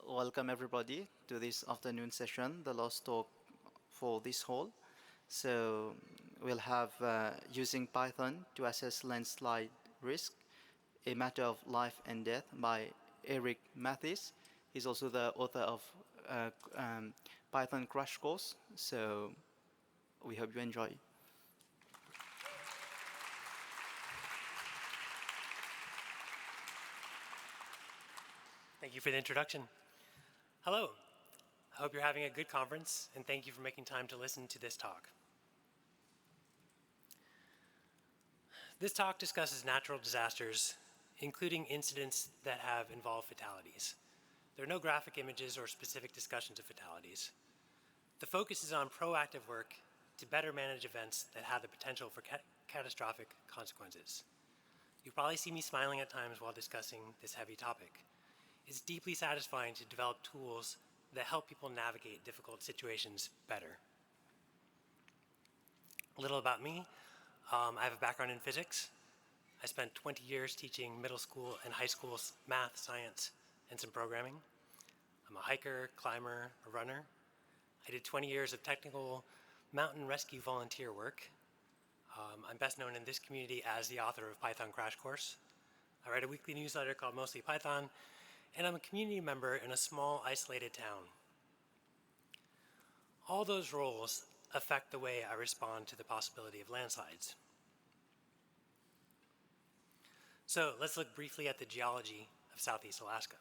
welcome everybody to this afternoon session, the last talk for this hall. So we'll have using Python to assess landslide risk, a matter of life and death by Eric Matthes. He's also the author of Python Crash Course. So we hope you enjoy. Thank you for the introduction. Hello. I hope you're having a good conference, and thank you for making time to listen to this talk. This talk discusses natural disasters, including incidents that have involved fatalities. There are no graphic images or specific discussions of fatalities. The focus is on proactive work to better manage events that have the potential for catastrophic consequences. You'll probably see me smiling at times while discussing this heavy topic. It's deeply satisfying to develop tools that help people navigate difficult situations better. A little about me. I have a background in physics. I spent 20 years teaching middle school and high school math, science, and some programming. I'm a hiker, climber, a runner. I did 20 years of technical mountain rescue volunteer work. I'm best known in this community as the author of Python Crash Course. I write a weekly newsletter called Mostly Python, and I'm a community member in a small, isolated town. All those roles affect the way I respond to the possibility of landslides. So let's look briefly at the geology of Southeast Alaska.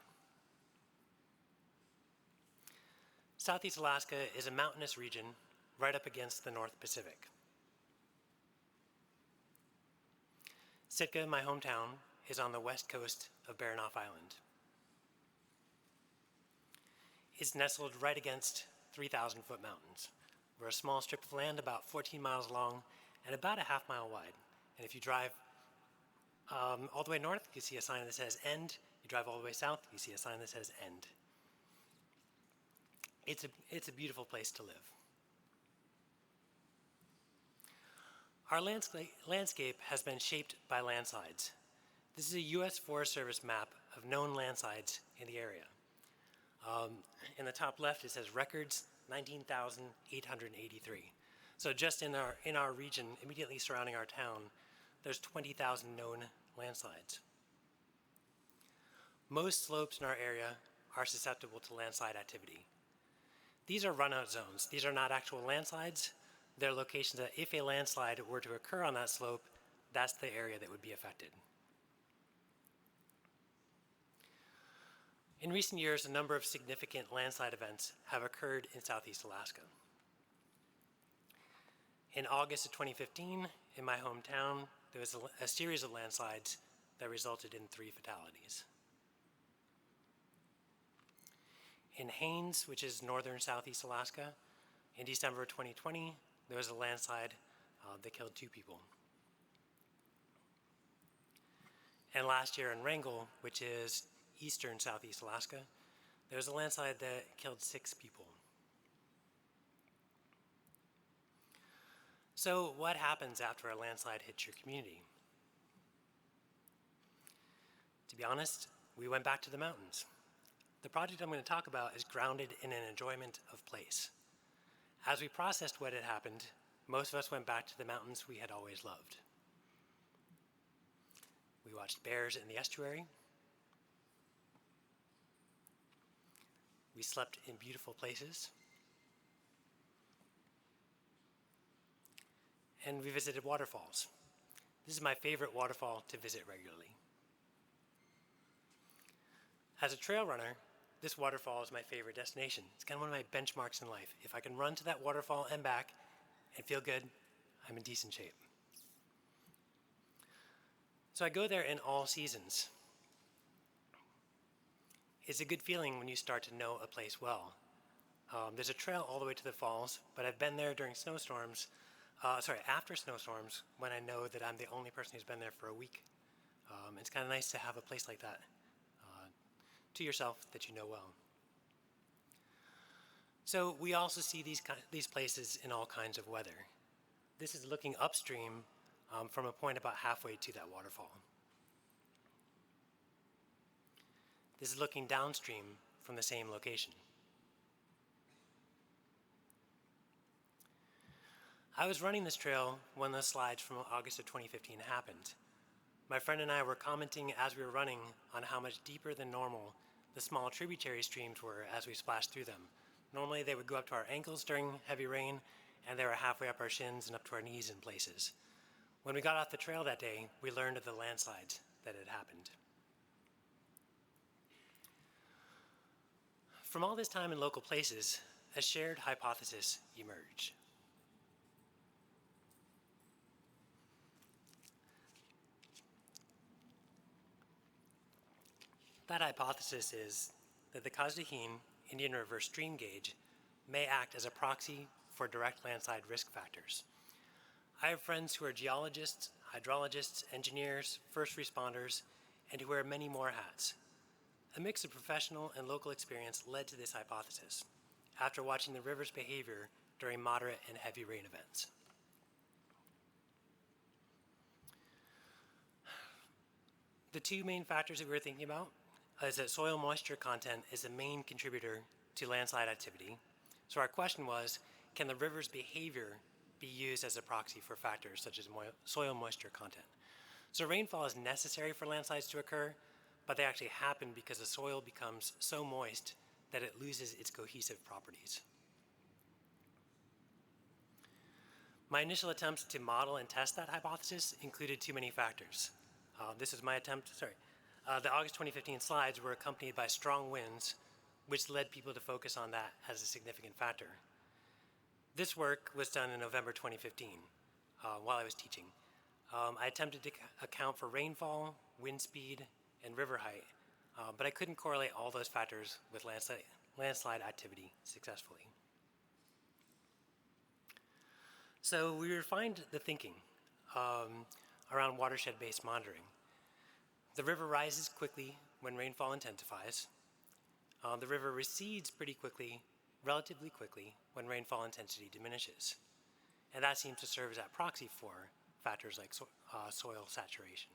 Southeast Alaska is a mountainous region right up against the North Pacific. Sitka, my hometown, is on the west coast of Baranof Island. It's nestled right against 3,000-foot mountains. We're a small strip of land about 14 miles long and about a half-mile wide. And if you drive all the way north, you see a sign that says end. You drive all the way south, you see a sign that says end. It's a beautiful place to live. Our landscape has been shaped by landslides. This is a U.S. Forest Service map of known landslides in the area. In the top left, it says records, 19,883. So just in our region, immediately surrounding our town, there's 20,000 known landslides. Most slopes in our area are susceptible to landslide activity. These are runout zones. These are not actual landslides. They're locations that if a landslide were to occur on that slope, that's the area that would be affected. In recent years, a number of significant landslide events have occurred in Southeast Alaska. In August of 2015, in my hometown, there was a series of landslides that resulted in 3 fatalities. In Haines, which is northern Southeast Alaska, in December of 2020, there was a landslide that killed 2 people. And last year in Wrangell, which is eastern Southeast Alaska, there was a landslide that killed 6 people. So what happens after a landslide hits your community? To be honest, we went back to the mountains. The project I'm going to talk about is grounded in an enjoyment of place. As we processed what had happened, most of us went back to the mountains we had always loved. We watched bears in the estuary. We slept in beautiful places. And we visited waterfalls. This is my favorite waterfall to visit regularly. As a trail runner, this waterfall is my favorite destination. It's kind of one of my benchmarks in life. If I can run to that waterfall and back and feel good, I'm in decent shape. So I go there in all seasons. It's a good feeling when you start to know a place well. There's a trail all the way to the falls, but I've been there during snowstorms, after snowstorms, when I know that I'm the only person who's been there for a week. It's kind of nice to have a place like that to yourself that you know well. So we also see these places in all kinds of weather. This is looking upstream from a point about halfway to that waterfall. This is looking downstream from the same location. I was running this trail when the slides from August of 2015 happened. My friend and I were commenting as we were running on how much deeper than normal the small tributary streams were as we splashed through them. Normally they would go up to our ankles during heavy rain, and they were halfway up our shins and up to our knees in places. When we got off the trail that day, we learned of the landslides that had happened. From all this time in local places, a shared hypothesis emerged. That hypothesis is that the Catastrophic Indian River stream gauge may act as a proxy for direct landslide risk factors. I have friends who are geologists, hydrologists, engineers, first responders, and who wear many more hats. A mix of professional and local experience led to this hypothesis after watching the river's behavior during moderate and heavy rain events. The two main factors that we were thinking about is that soil moisture content is the main contributor to landslide activity. So our question was, can the river's behavior be used as a proxy for factors such as soil moisture content? So rainfall is necessary for landslides to occur, but they actually happen because the soil becomes so moist that it loses its cohesive properties. My initial attempts to model and test that hypothesis included too many factors. This is my attempt, the August 2015 slides were accompanied by strong winds, which led people to focus on that as a significant factor. This work was done in November 2015 while I was teaching. I attempted to account for rainfall, wind speed, and river height, but I couldn't correlate all those factors with landslide activity successfully. So we refined the thinking around watershed-based monitoring. The river rises quickly when rainfall intensifies. The river recedes pretty quickly, relatively quickly, when rainfall intensity diminishes. And that seems to serve as that proxy for factors like soil saturation.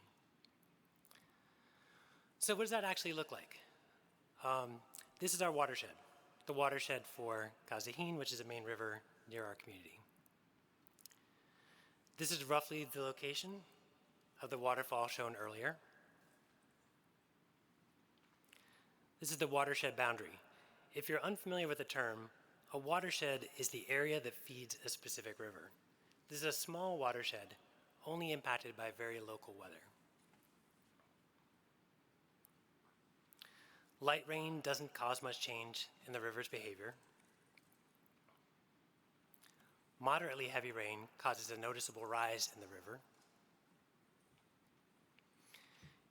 So what does that actually look like? This is our watershed, the watershed for Catastrophic, which is a main river near our community. This is roughly the location of the waterfall shown earlier. This is the watershed boundary. If you're unfamiliar with the term, a watershed is the area that feeds a specific river. This is a small watershed, only impacted by very local weather. Light rain doesn't cause much change in the river's behavior. Moderately heavy rain causes a noticeable rise in the river.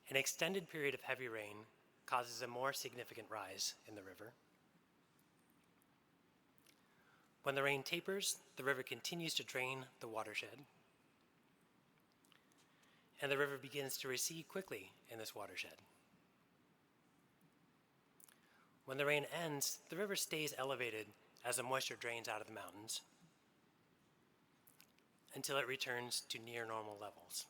An extended period of heavy rain causes a more significant rise in the river. When the rain tapers, the river continues to drain the watershed, and the river begins to recede quickly in this watershed. When the rain ends, the river stays elevated as the moisture drains out of the mountains until it returns to near normal levels.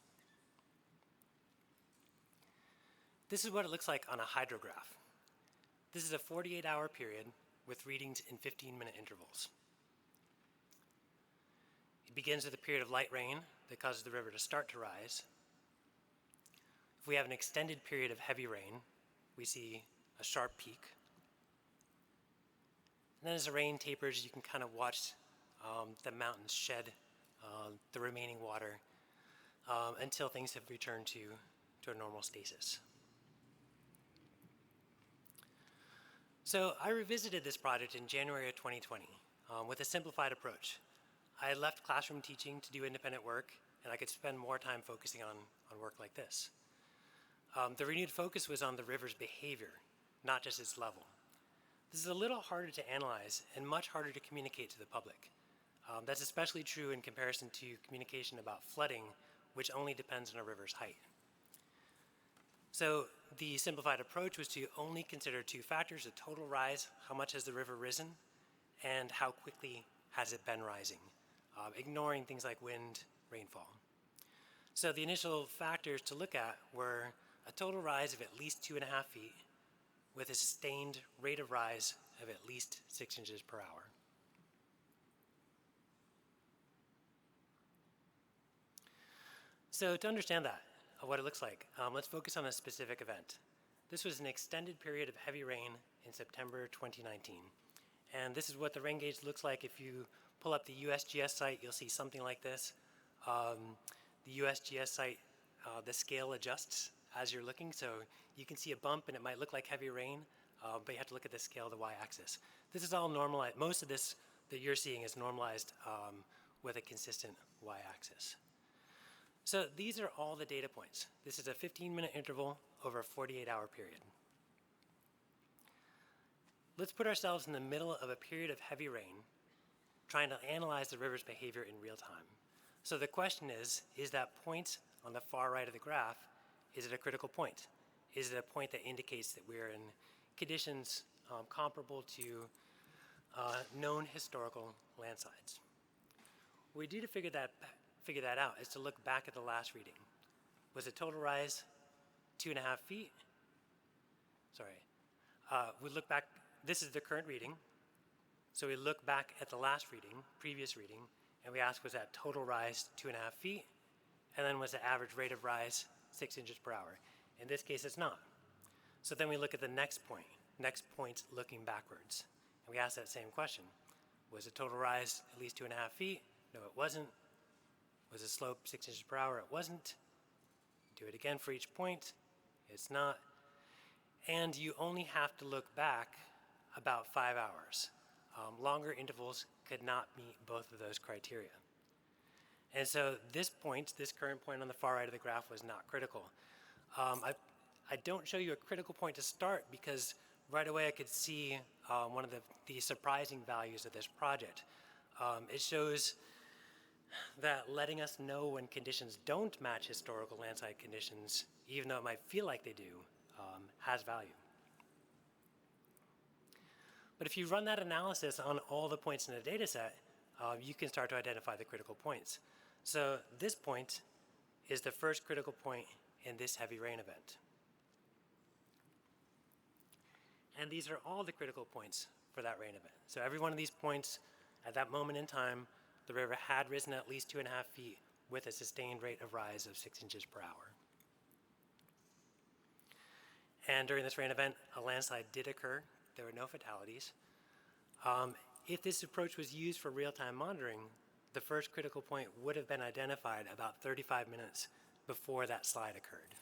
This is what it looks like on a hydrograph. This is a 48-hour period with readings in 15-minute intervals. It begins with a period of light rain that causes the river to start to rise. If we have an extended period of heavy rain, we see a sharp peak. And then as the rain tapers, you can kind of watch the mountains shed the remaining water until things have returned to a normal stasis. So I revisited this project in January of 2020 with a simplified approach. I had left classroom teaching to do independent work, and I could spend more time focusing on work like this. The renewed focus was on the river's behavior, not just its level. This is a little harder to analyze and much harder to communicate to the public. That's especially true in comparison to communication about flooding, which only depends on a river's height. So the simplified approach was to only consider two factors: the total rise, how much has the river risen, and how quickly has it been rising, ignoring things like wind, rainfall. So the initial factors to look at were a total rise of at least 2.5 feet, with a sustained rate of rise of at least 6 inches per hour. So to understand that, what it looks like, let's focus on a specific event. This was an extended period of heavy rain in September 2019. And this is what the rain gauge looks like. If you pull up the USGS site, you'll see something like this. The USGS site, the scale adjusts as you're looking. So you can see a bump and it might look like heavy rain, but you have to look at the scale of the y-axis. This is all normalized. Most of this that you're seeing is normalized with a consistent y-axis. So these are all the data points. This is a 15-minute interval over a 48-hour period. Let's put ourselves in the middle of a period of heavy rain, trying to analyze the river's behavior in real time. So the question is that point on the far right of the graph, is it a critical point? Is it a point that indicates that we're in conditions comparable to known historical landslides? What we do to figure that out is to look back at the last reading. Was the total rise 2.5 feet? Sorry. We look back, this is the current reading. So we look back at the last reading, previous reading, and we ask, was that total rise 2.5 feet? And then was the average rate of rise 6 inches per hour? In this case, it's not. So then we look at the next point looking backwards. And we ask that same question. Was the total rise at least 2.5 feet? No, it wasn't. Was the slope 6 inches per hour? It wasn't. Do it again for each point. It's not. And you only have to look back about 5 hours. Longer intervals could not meet both of those criteria. And so this current point on the far right of the graph was not critical. I don't show you a critical point to start because right away I could see one of the surprising values of this project. It shows that letting us know when conditions don't match historical landslide conditions, even though it might feel like they do, has value. But if you run that analysis on all the points in the data set, you can start to identify the critical points. So this point is the first critical point in this heavy rain event. And these are all the critical points for that rain event. So every one of these points, at that moment in time, the river had risen at least 2.5 feet with a sustained rate of rise of 6 inches per hour. And during this rain event, a landslide did occur. There were no fatalities. If this approach was used for real-time monitoring, the first critical point would have been identified about 35 minutes before that slide occurred.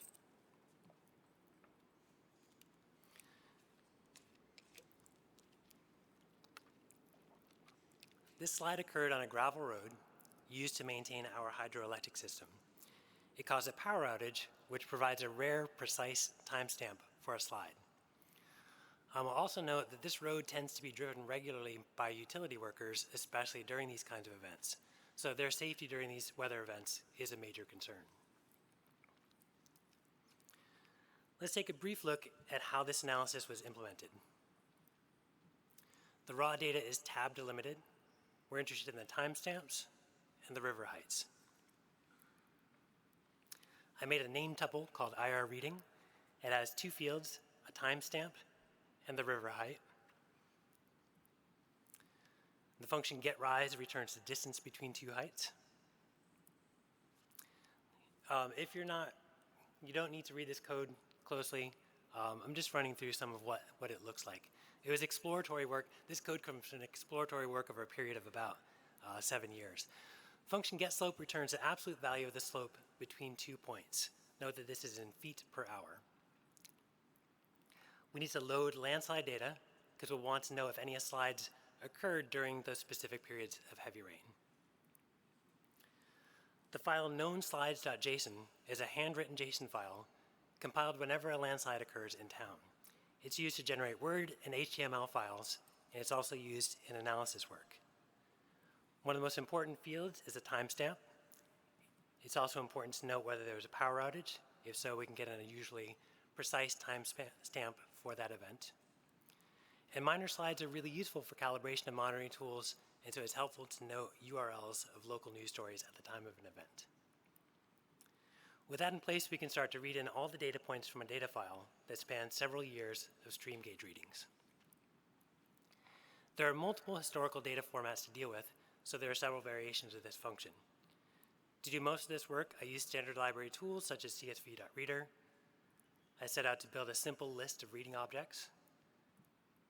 This slide occurred on a gravel road used to maintain our hydroelectric system. It caused a power outage, which provides a rare, precise timestamp for a slide. I'll also note that this road tends to be driven regularly by utility workers, especially during these kinds of events. So their safety during these weather events is a major concern. Let's take a brief look at how this analysis was implemented. The raw data is tab delimited. We're interested in the timestamps and the river heights. I made a name tuple called IR reading. It has two fields, a timestamp and the river height. The function getRise returns the distance between two heights. If you don't need to read this code closely. I'm just running through some of what it looks like. It was exploratory work. This code comes from an exploratory work over a period of about 7 years. Function getSlope returns the absolute value of the slope between 2 points. Note that this is in feet per hour. We need to load landslide data because we'll want to know if any slides occurred during those specific periods of heavy rain. The file knownslides.json is a handwritten JSON file compiled whenever a landslide occurs in town. It's used to generate Word and HTML files, and it's also used in analysis work. One of the most important fields is a timestamp. It's also important to note whether there was a power outage. If so, we can get an unusually precise timestamp for that event. And minor slides are really useful for calibration and monitoring tools, and so it's helpful to note URLs of local news stories at the time of an event. With that in place, we can start to read in all the data points from a data file that spans several years of stream gauge readings. There are multiple historical data formats to deal with, so there are several variations of this function. To do most of this work, I use standard library tools such as csv.reader. I set out to build a simple list of reading objects.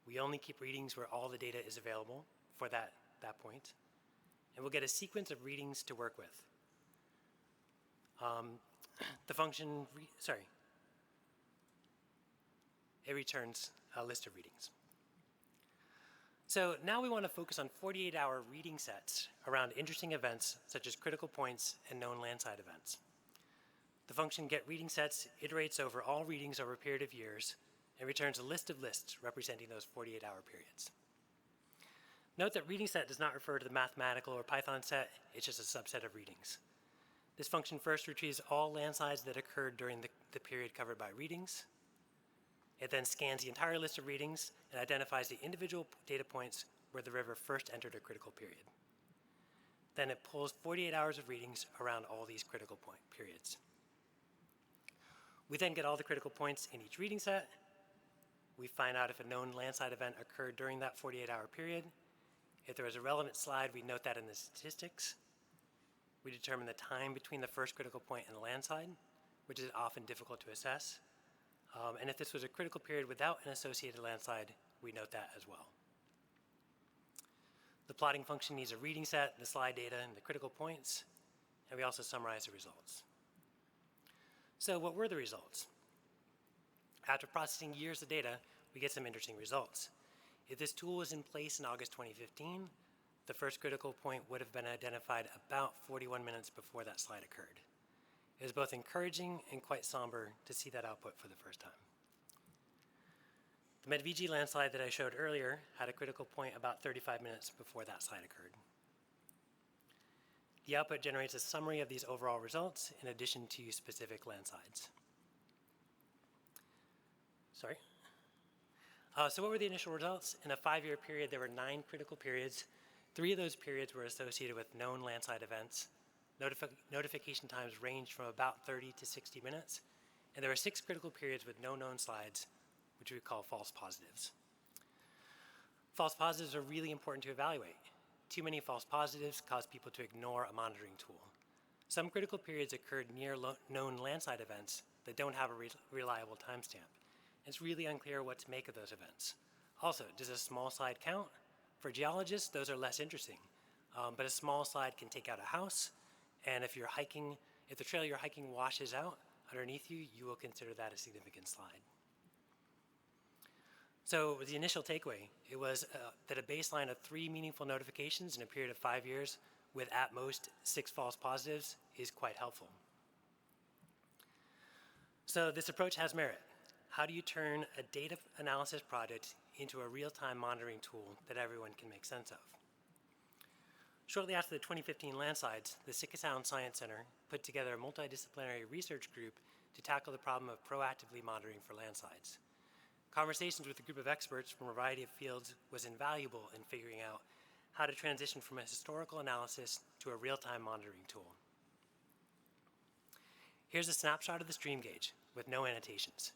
We only keep readings where all the data is available for that point. And we'll get a sequence of readings to work with. The function, it returns a list of readings. So now we want to focus on 48-hour reading sets around interesting events such as critical points and known landslide events. The function getReadingSets iterates over all readings over a period of years and returns a list of lists representing those 48-hour periods. Note that reading set does not refer to the mathematical or Python set, it's just a subset of readings. This function first retrieves all landslides that occurred during the period covered by readings. It then scans the entire list of readings and identifies the individual data points where the river first entered a critical period. Then it pulls 48 hours of readings around all these critical point periods. We then get all the critical points in each reading set. We find out if a known landslide event occurred during that 48-hour period. If there was a relevant slide, we note that in the statistics. We determine the time between the first critical point and the landslide, which is often difficult to assess. And if this was a critical period without an associated landslide, we note that as well. The plotting function needs a reading set, the slide data, and the critical points, and we also summarize the results. So what were the results? After processing years of data, we get some interesting results. If this tool was in place in August 2015, the first critical point would have been identified about 41 minutes before that slide occurred. It was both encouraging and quite somber to see that output for the first time. The Matthes landslide that I showed earlier had a critical point about 35 minutes before that slide occurred. The output generates a summary of these overall results in addition to specific landslides. So what were the initial results? In a 5-year period, there were 9 critical periods. 3 of those periods were associated with known landslide events. Notification times ranged from about 30 to 60 minutes. And there were 6 critical periods with no known slides, which we call false positives. False positives are really important to evaluate. Too many false positives cause people to ignore a monitoring tool. Some critical periods occurred near known landslide events that don't have a reliable timestamp. It's really unclear what to make of those events. Also, does a small slide count? For geologists, those are less interesting. But a small slide can take out a house, and if the trail you're hiking washes out underneath you, you will consider that a significant slide. So the initial takeaway, it was that a baseline of 3 meaningful notifications in a period of 5 years with at most 6 false positives is quite helpful. So this approach has merit. How do you turn a data analysis project into a real-time monitoring tool that everyone can make sense of? Shortly after the 2015 landslides, the Sitka Sound Science Center put together a multidisciplinary research group to tackle the problem of proactively monitoring for landslides. Conversations with a group of experts from a variety of fields was invaluable in figuring out how to transition from a historical analysis to a real-time monitoring tool. Here's a snapshot of the stream gauge with no annotations.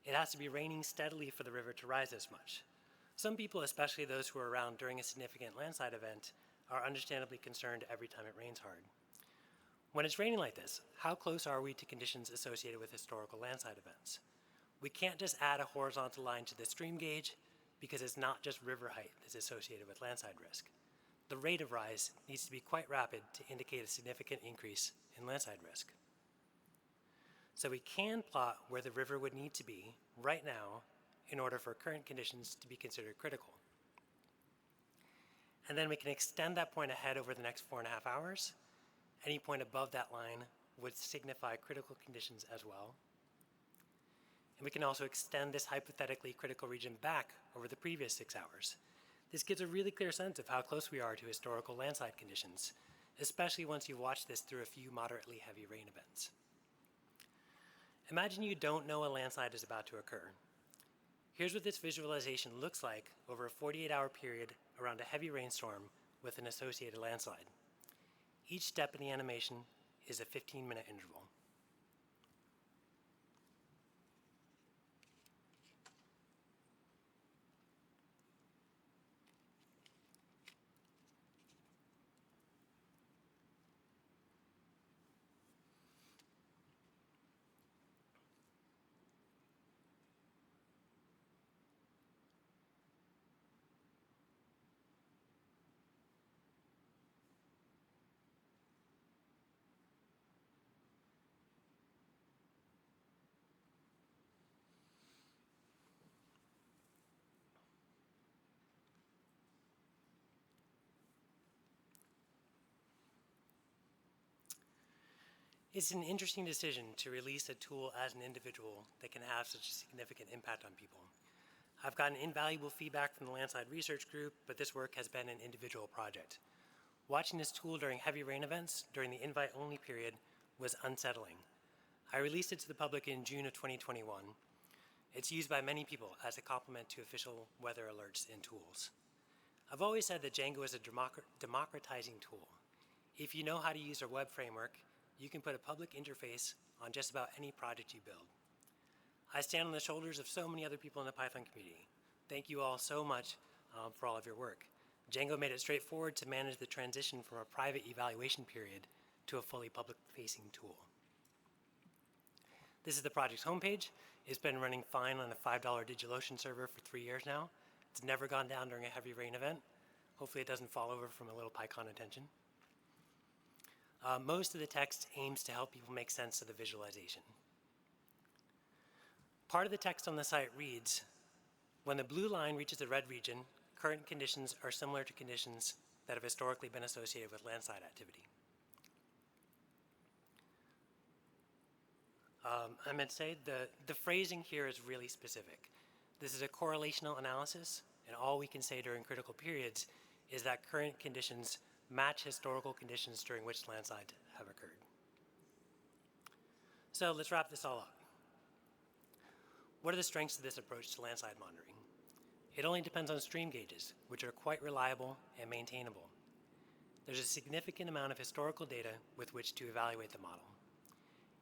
It has to be raining steadily for the river to rise this much. Some people, especially those who are around during a significant landslide event, are understandably concerned every time it rains hard. When it's raining like this, how close are we to conditions associated with historical landslide events? We can't just add a horizontal line to the stream gauge because it's not just river height that's associated with landslide risk. The rate of rise needs to be quite rapid to indicate a significant increase in landslide risk. So we can plot where the river would need to be right now in order for current conditions to be considered critical. And then we can extend that point ahead over the next 4.5 hours. Any point above that line would signify critical conditions as well. And we can also extend this hypothetically critical region back over the previous 6 hours. This gives a really clear sense of how close we are to historical landslide conditions, especially once you've watched this through a few moderately heavy rain events. Imagine you don't know a landslide is about to occur. Here's what this visualization looks like over a 48-hour period around a heavy rainstorm with an associated landslide. Each step in the animation is a 15-minute interval. It's an interesting decision to release a tool as an individual that can have such a significant impact on people. I've gotten invaluable feedback from the landslide research group, but this work has been an individual project. Watching this tool during heavy rain events during the invite-only period was unsettling. I released it to the public in June of 2021. It's used by many people as a complement to official weather alerts and tools. I've always said that Django is a democratizing tool. If you know how to use our web framework, you can put a public interface on just about any project you build. I stand on the shoulders of so many other people in the Python community. Thank you all so much for all of your work. Django made it straightforward to manage the transition from a private evaluation period to a fully public-facing tool. This is the project's homepage. It's been running fine on a $5 DigitalOcean server for 3 years now. It's never gone down during a heavy rain event. Hopefully it doesn't fall over from a little PyCon attention. Most of the text aims to help people make sense of the visualization. Part of the text on the site reads, when the blue line reaches the red region, current conditions are similar to conditions that have historically been associated with landslide activity. I meant to say the phrasing here is really specific. This is a correlational analysis, and all we can say during critical periods is that current conditions match historical conditions during which landslides have occurred. So let's wrap this all up. What are the strengths of this approach to landslide monitoring? It only depends on stream gauges, which are quite reliable and maintainable. There's a significant amount of historical data with which to evaluate the model.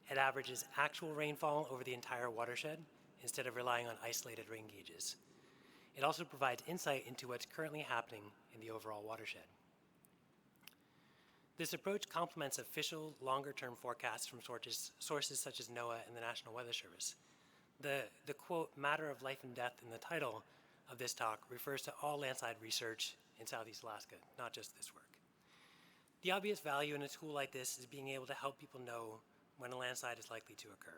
It averages actual rainfall over the entire watershed instead of relying on isolated rain gauges. It also provides insight into what's currently happening in the overall watershed. This approach complements official longer-term forecasts from sources such as NOAA and the National Weather Service. The quote, matter of life and death in the title of this talk refers to all landslide research in Southeast Alaska, not just this work. The obvious value in a tool like this is being able to help people know when a landslide is likely to occur.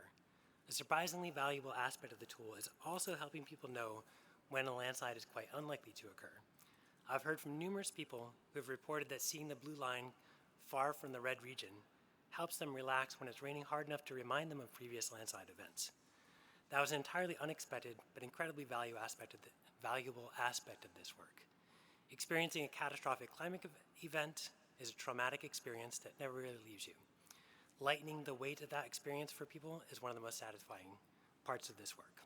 A surprisingly valuable aspect of the tool is also helping people know when a landslide is quite unlikely to occur. I've heard from numerous people who have reported that seeing the blue line far from the red region helps them relax when it's raining hard enough to remind them of previous landslide events. That was an entirely unexpected but incredibly valuable aspect of this work. Experiencing a catastrophic climate event is a traumatic experience that never really leaves you. Lightening the weight of that experience for people is one of the most satisfying parts of this work.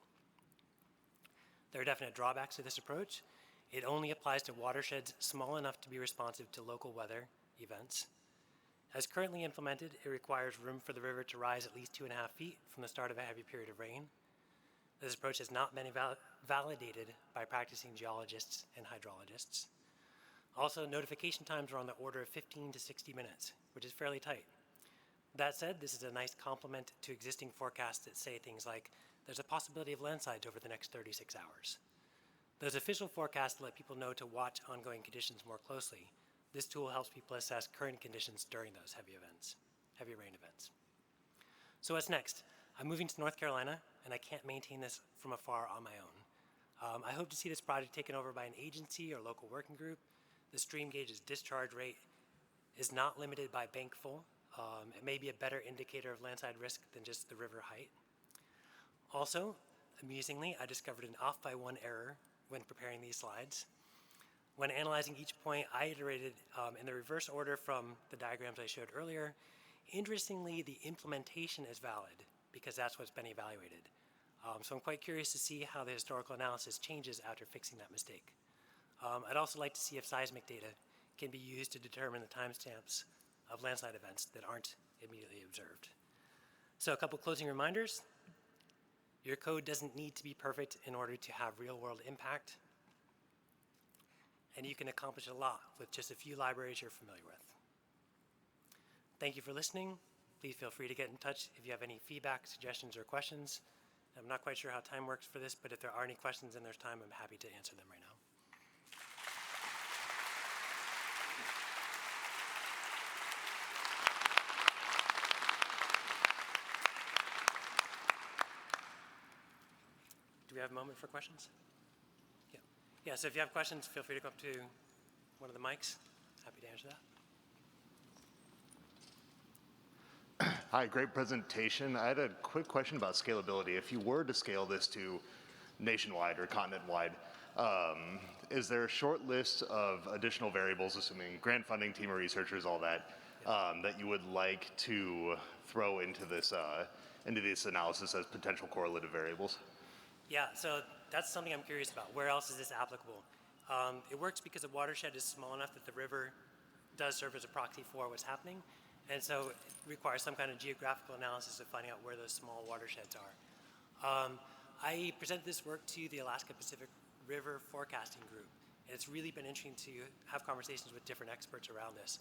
There are definite drawbacks to this approach. It only applies to watersheds small enough to be responsive to local weather events. As currently implemented, it requires room for the river to rise at least 2.5 feet from the start of a heavy period of rain. This approach has not been validated by practicing geologists and hydrologists. Also, notification times are on the order of 15 to 60 minutes, which is fairly tight. That said, this is a nice complement to existing forecasts that say things like, there's a possibility of landslides over the next 36 hours. Those official forecasts let people know to watch ongoing conditions more closely. This tool helps people assess current conditions during those heavy rain events. So what's next? I'm moving to North Carolina, and I can't maintain this from afar on my own. I hope to see this project taken over by an agency or local working group. The stream gauge's discharge rate is not limited by bank full. It may be a better indicator of landslide risk than just the river height. Also, amusingly, I discovered an off by one error when preparing these slides. When analyzing each point, I iterated in the reverse order from the diagrams I showed earlier. Interestingly, the implementation is valid because that's what's been evaluated. So I'm quite curious to see how the historical analysis changes after fixing that mistake. I'd also like to see if seismic data can be used to determine the timestamps of landslide events that aren't immediately observed. So a couple closing reminders. Your code doesn't need to be perfect in order to have real-world impact. And you can accomplish a lot with just a few libraries you're familiar with. Thank you for listening. Please feel free to get in touch if you have any feedback, suggestions, or questions. I'm not quite sure how time works for this, but if there are any questions and there's time, I'm happy to answer them right now. Do we have a moment for questions? Yeah. Yeah, so if you have questions, feel free to go up to one of the mics. Happy to answer that. Hi, great presentation. I had a quick question about scalability. If you were to scale this to nationwide or continent-wide, is there a short list of additional variables, assuming grant funding, team of researchers, all that, that you would like to throw into this analysis as potential correlative variables? Yeah, so that's something I'm curious about. Where else is this applicable? It works because a watershed is small enough that the river does serve as a proxy for what's happening. And so it requires some kind of geographical analysis of finding out where those small watersheds are. I presented this work to the Alaska Pacific River Forecasting Group. And it's really been interesting to have conversations with different experts around this.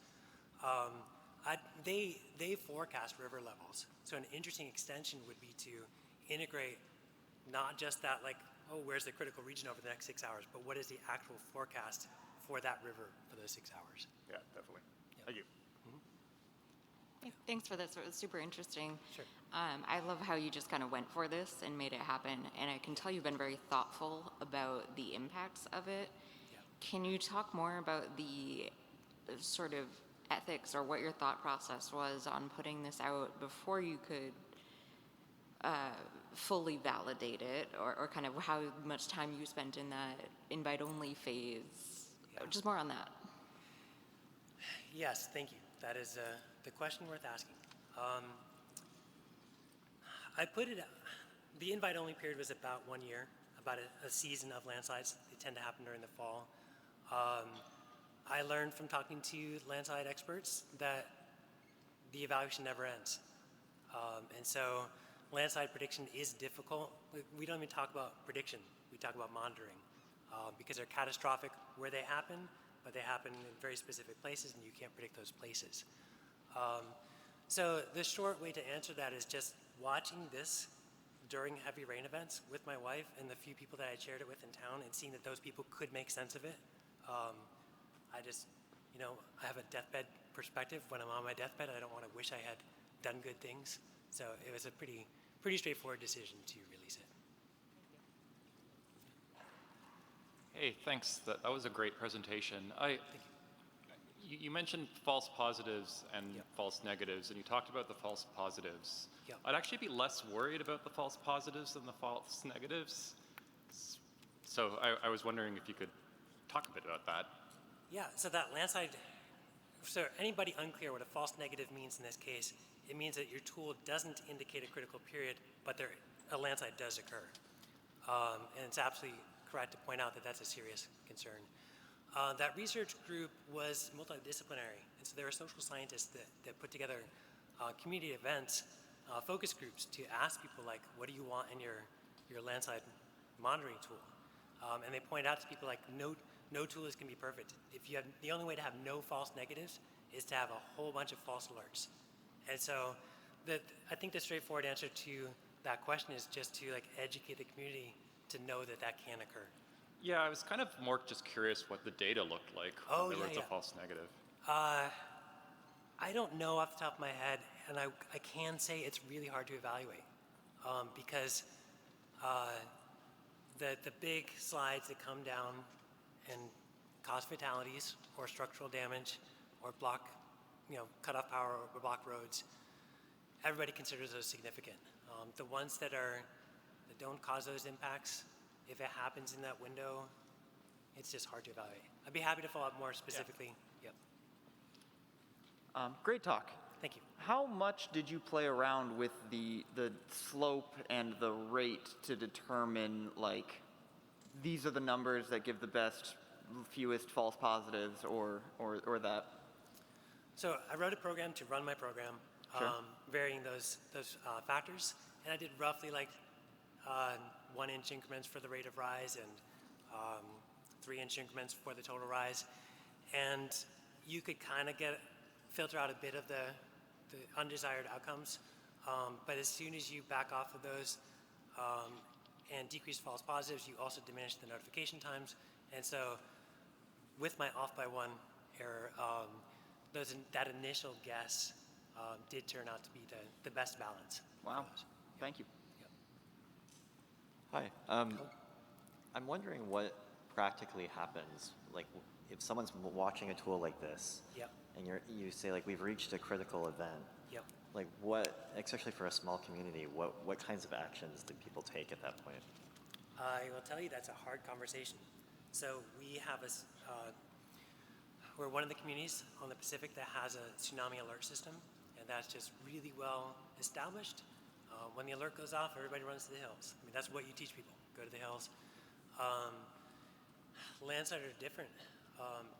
They forecast river levels. So an interesting extension would be to integrate not just that, like, oh, where's the critical region over the next 6 hours, but what is the actual forecast for that river for those 6 hours? Yeah, definitely. Yeah. Thank you. Thanks for this. It was super interesting. Sure. I love how you just kind of went for this and made it happen. And I can tell you've been very thoughtful about the impacts of it. Yeah. Can you talk more about the sort of ethics or what your thought process was on putting this out before you could fully validate it, or kind of how much time you spent in that invite-only phase? Yeah. Just more on that. Yes, thank you. That is the question worth asking. I put it, the invite-only period was about 1 year, about a season of landslides. They tend to happen during the fall. I learned from talking to landslide experts that the evaluation never ends. And so landslide prediction is difficult. We don't even talk about prediction. We talk about monitoring because they're catastrophic where they happen, but they happen in very specific places and you can't predict those places. So the short way to answer that is just watching this during heavy rain events with my wife and the few people that I shared it with in town and seeing that those people could make sense of it. I just, I have a deathbed perspective. When I'm on my deathbed, I don't want to wish I had done good things. So it was a pretty straightforward decision to release it. Hey, thanks. That was a great presentation. Thank you. You mentioned false positives and Yep. false negatives, and you talked about the false positives. Yep. I'd actually be less worried about the false positives than the false negatives. So I was wondering if you could talk a bit about that. Yeah, so that landslide, so anybody unclear what a false negative means in this case, it means that your tool doesn't indicate a critical period, but a landslide does occur. And it's absolutely correct to point out that that's a serious concern. That research group was multidisciplinary, and so there are social scientists that put together community events, focus groups to ask people like, what do you want in your landslide monitoring tool? And they point out to people like, no tool is going to be perfect. The only way to have no false negatives is to have a whole bunch of false alerts. And so I think the straightforward answer to that question is just to educate the community to know that can occur. Yeah, I was kind of more just curious what the data looked like Oh, when there was yeah. a false negative. I don't know off the top of my head, and I can say it's really hard to evaluate because the big slides that come down and cause fatalities or structural damage or block, cut off power or block roads, everybody considers those significant. The ones that don't cause those impacts, if it happens in that window, it's just hard to evaluate. I'd be happy to follow up more specifically. Yeah. Great talk. Thank you. How much did you play around with the slope and the rate to determine, these are the numbers that give the best, fewest false positives, or that? So I wrote a program to run my program, Sure. varying those factors, and I did roughly 1-inch increments for the rate of rise and 3-inch increments for the total rise, and you could kind of filter out a bit of the undesired outcomes, but as soon as you back off of those and decrease false positives, you also diminish the notification times, and so with my off by 1 error, that initial guess did turn out to be the best balance. Wow. Thank you. Hi. I'm wondering what practically happens, if someone's watching a tool like this, Yep. and you say we've reached a critical event. Yep. like what, especially for a small community, what kinds of actions do people take at that point? I will tell you that's a hard conversation. So we have we're one of the communities on the Pacific that has a tsunami alert system, and that's just really well established. When the alert goes off, everybody runs to the hills. I mean, that's what you teach people, go to the hills. Landslides are different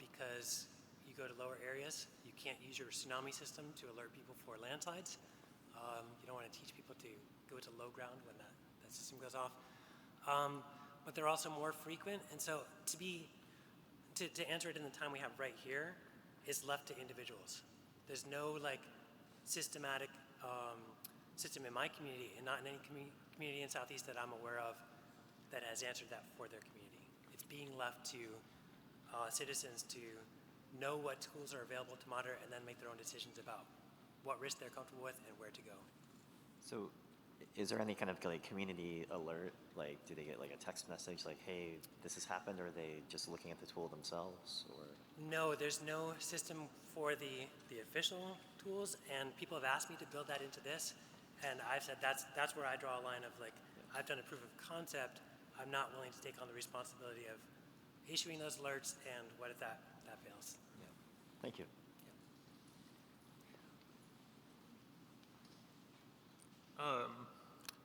because you go to lower areas. You can't use your tsunami system to alert people for landslides. You don't want to teach people to go to low ground when that system goes off. But they're also more frequent, and so to answer it in the time we have right here is left to individuals. There's no like systematic system in my community, and not in any community in Southeast that I'm aware of that has answered that for their community. It's being left to citizens to know what tools are available to monitor and then make their own decisions about what risk they're comfortable with and where to go. So is there any kind of like community alert? Like, do they get like a text message like, hey, this has happened, or are they just looking at the tool themselves? Or No, there's no system for the official tools, and people have asked me to build that into this, and I've said that's where I draw a line of like, I've done a proof of concept. I'm not willing to take on the responsibility of issuing those alerts, and what if that fails? yeah. Thank you.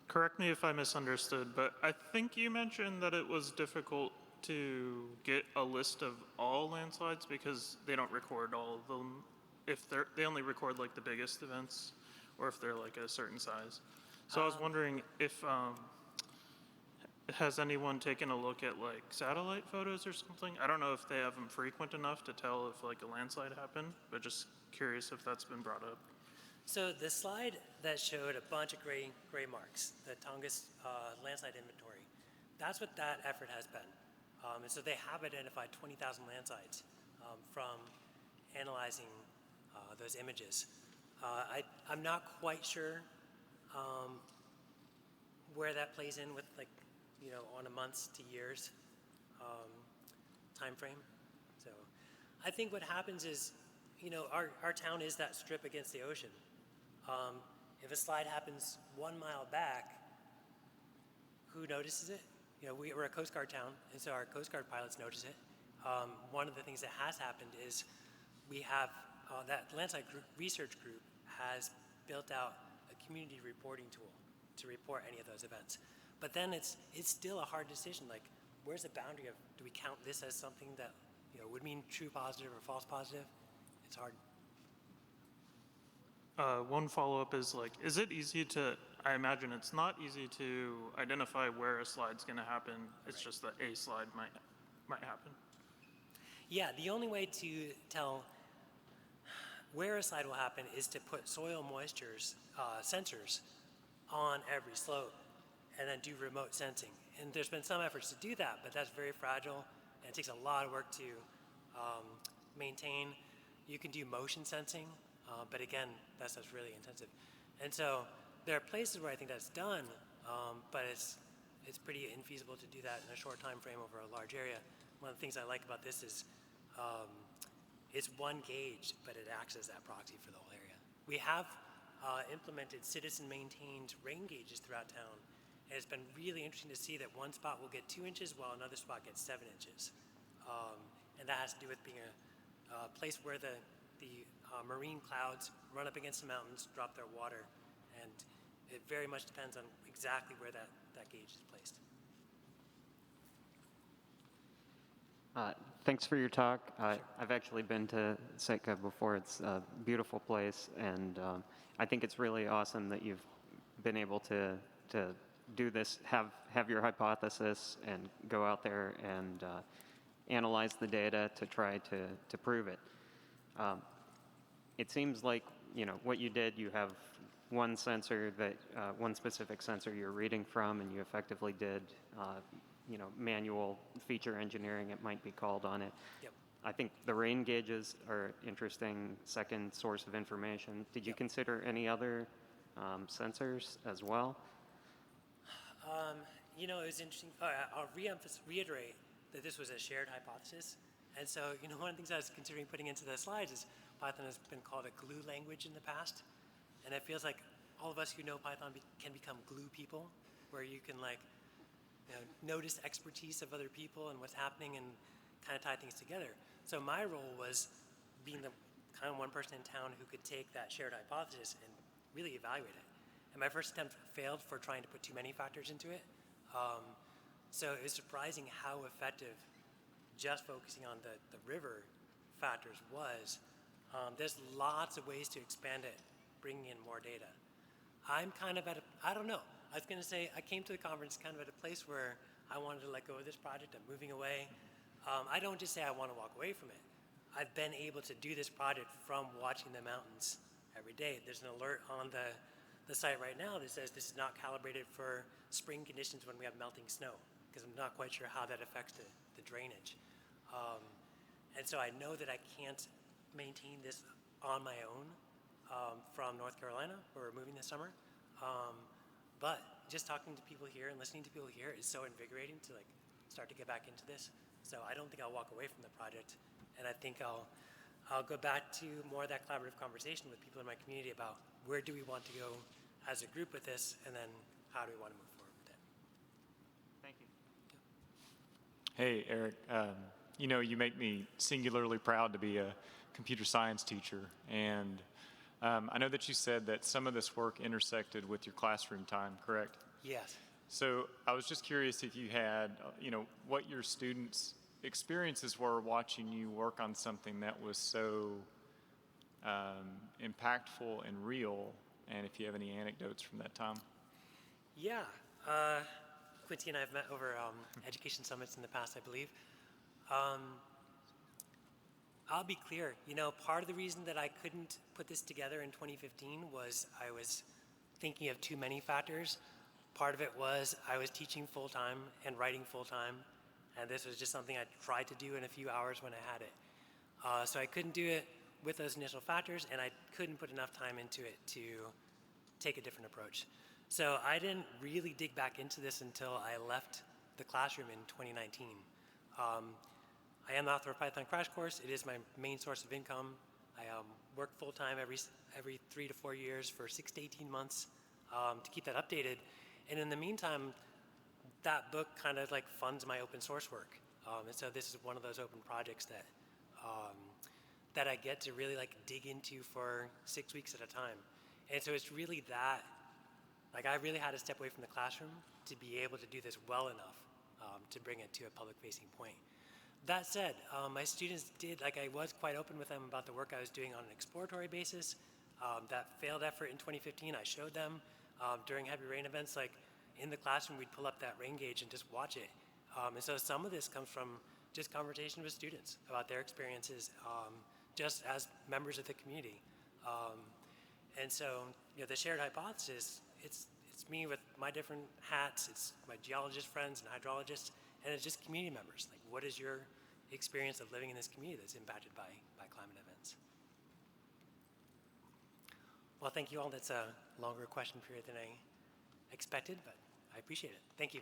Correct me if I misunderstood, but I think you mentioned that it was difficult to get a list of all landslides because they don't record all of them. If they only record like the biggest events, or if they're like a certain size. So I was wondering if has anyone taken a look at like satellite photos or something? I don't know if they have them frequent enough to tell if like a landslide happened, but just curious if that's been brought up. So the slide that showed a bunch of gray marks, the Tongass landslide inventory, that's what that effort has been. And so they have identified 20,000 landslides from analyzing those images. I'm not quite sure where that plays in with like, on a months to years time frame. So I think what happens is, our town is that strip against the ocean. If a slide happens 1 mile back, who notices it? We're a Coast Guard town, and so our Coast Guard pilots notice it. One of the things that has happened is we have that landslide research group has built out a community reporting tool to report any of those events. But then it's still a hard decision. Like, where's the boundary of, do we count this as something that would mean true positive or false positive? It's hard. One follow-up is like, is it easy to, I imagine it's not easy to identify where a slide's gonna happen. It's Right. just that a slide might happen. Yeah, the only way to tell where a slide will happen is to put soil moistures sensors on every slope and then do remote sensing. And there's been some efforts to do that, but that's very fragile and it takes a lot of work to maintain. You can do motion sensing, but again, that's really intensive. And so there are places where I think that's done, but it's pretty infeasible to do that in a short time frame over a large area. One of the things I like about this is it's one gauge, but it acts as that proxy for the whole area. We have implemented citizen-maintained rain gauges throughout town, and it's been really interesting to see that one spot will get 2 inches while another spot gets 7 inches. And that has to do with being a place where the marine clouds run up against the mountains, drop their water, and it very much depends on exactly where that gauge is placed. Thanks for your talk. I've actually been to Sitka before. It's a beautiful place, and I think it's really awesome that you've been able to do this, have your hypothesis, and go out there and analyze the data to try to prove it. It seems like what you did. You have one sensor that one specific sensor you're reading from, and you effectively did. Manual feature engineering, it might be called, on it. Yep. I think the rain gauges are interesting second source of information. Did you Yep. consider any other sensors as well? It was interesting. I'll reiterate that this was a shared hypothesis. And so, one of the things I was considering putting into the slides is Python has been called a glue language in the past. And it feels like all of us who know Python can become glue people, where you can like, notice expertise of other people and what's happening and kind of tie things together. So my role was being the kind of one person in town who could take that shared hypothesis and really evaluate it. And my first attempt failed for trying to put too many factors into it. So it was surprising how effective just focusing on the river factors was. There's lots of ways to expand it, bringing in more data. I'm kind of I don't know. I was gonna say, I came to the conference kind of at a place where I wanted to let go of this project. I'm moving away. I don't just say I want to walk away from it. I've been able to do this project from watching the mountains every day. There's an alert on the site right now that says this is not calibrated for spring conditions when we have melting snow, because I'm not quite sure how that affects the drainage. And so I know that I can't maintain this on my own from North Carolina, where we're moving this summer. But just talking to people here and listening to people here is so invigorating to like start to get back into this. So I don't think I'll walk away from the project, and I think I'll go back to more of that collaborative conversation with people in my community about where do we want to go as a group with this, and then how do we want to move forward with it. Thank you. Hey, Eric. You make me singularly proud to be a computer science teacher. And I know that you said that some of this work intersected with your classroom time, correct? Yes. So I was just curious if you had, what your students' experiences were watching you work on something that was so impactful and real, and if you have any anecdotes from that time. Yeah. Quincy and I have met over education summits in the past, I believe. I'll be clear, part of the reason that I couldn't put this together in 2015 was I was thinking of too many factors. Part of it was I was teaching full-time and writing full-time, and this was just something I tried to do in a few hours when I had it. So I couldn't do it with those initial factors, and I couldn't put enough time into it to take a different approach. So I didn't really dig back into this until I left the classroom in 2019. I am the author of Python Crash Course. It is my main source of income. I work full-time every 3 to 4 years for 6 to 18 months to keep that updated. And in the meantime, that book kind of like funds my open source work. And so this is one of those open projects that I get to really like dig into for 6 weeks at a time. And so it's really that, like I really had to step away from the classroom to be able to do this well enough to bring it to a public-facing point. That said, my students I was quite open with them about the work I was doing on an exploratory basis. That failed effort in 2015, I showed them during heavy rain events, like in the classroom, we'd pull up that rain gauge and just watch it. And so some of this comes from just conversation with students about their experiences just as members of the community. And so, the shared hypothesis, it's me with my different hats, it's my geologist friends and hydrologists, and it's just community members. Like, what is your experience of living in this community that's impacted by climate events? Well, thank you all. That's a longer question period than I expected, but I appreciate it. Thank you.